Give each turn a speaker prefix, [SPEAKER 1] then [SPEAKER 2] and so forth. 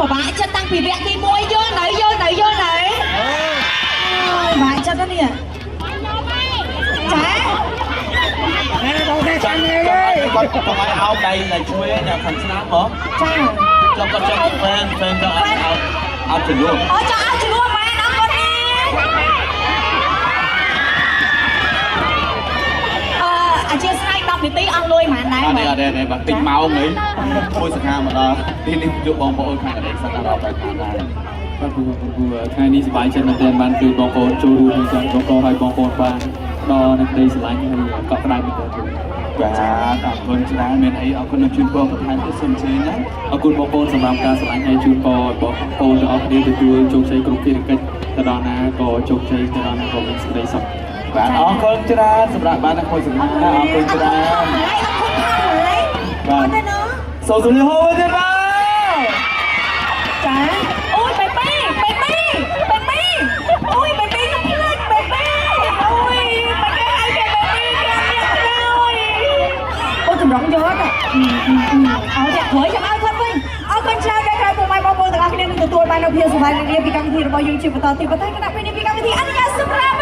[SPEAKER 1] của bạn chân tăng vì vẹn thì môi vô nấy bạn chân đó nè
[SPEAKER 2] con ai áo đây là chui nhà thành snap hả? Cho con cho fan cho áo chừng luôn.
[SPEAKER 1] Cho áo chừng luôn mà đó con đi. Anh chưa sai đọc tí ăn lui mà này.
[SPEAKER 2] Đây bạn tính máu nghĩ. Ôi sạc hà mà đó. Đi chụp bóng bộ khai ở đây sạc hà đó phải khai này.
[SPEAKER 3] ថ្ងៃនេះសប្បាយចិត្តមែនទែនបានជួយបងប្អូនចូលរួមនឹងទាំងបងប្អូនហើយបងប្អូនបានដល់នឹងក្តីស្រឡាញ់ហើយកក់ក្ដៅមែនទែន
[SPEAKER 2] បាទអរគុណច្រើនមានអីអរគុណនឹងជូនពរបន្ថែមទៀតសូមជឿណា
[SPEAKER 3] អរគុណបងប្អូនសម្រាប់ការស្រឡាញ់ហើយជូនពរឲ្យបងប្អូនទាំងអស់គ្នាទទួលជោគជ័យគ្រប់ភារកិច្ចទៅដល់ណាក៏ជោគជ័យទៅដល់ណាក៏មានសេចក្តីសុខ
[SPEAKER 2] បាទអរគុណច្រើនសម្រាប់បានអង្គុយសម្រាប់អរគុណច្រើនបាទសូមជម្រាបហូបទៀតបាទ
[SPEAKER 1] ចាអូយ babyអូយ baby ខ្ញុំភ្លេច baby អូយ baby ឲ្យគេ baby អូចម្រងយកទៅឲ្យតែព្រោះចាំឲ្យគាត់វិញអរគុណច្រើនដែលក្រោយពុកម៉ែបងប្អូនទាំងអស់គ្នានឹងទទួលបាននូវភាពសុខភាពពីកម្មវិធីរបស់យើងជាបន្តទៀតប៉ុន្តែគណៈពេលនេះពីកម្មវិធីអនុញ្ញាតសម្រាប់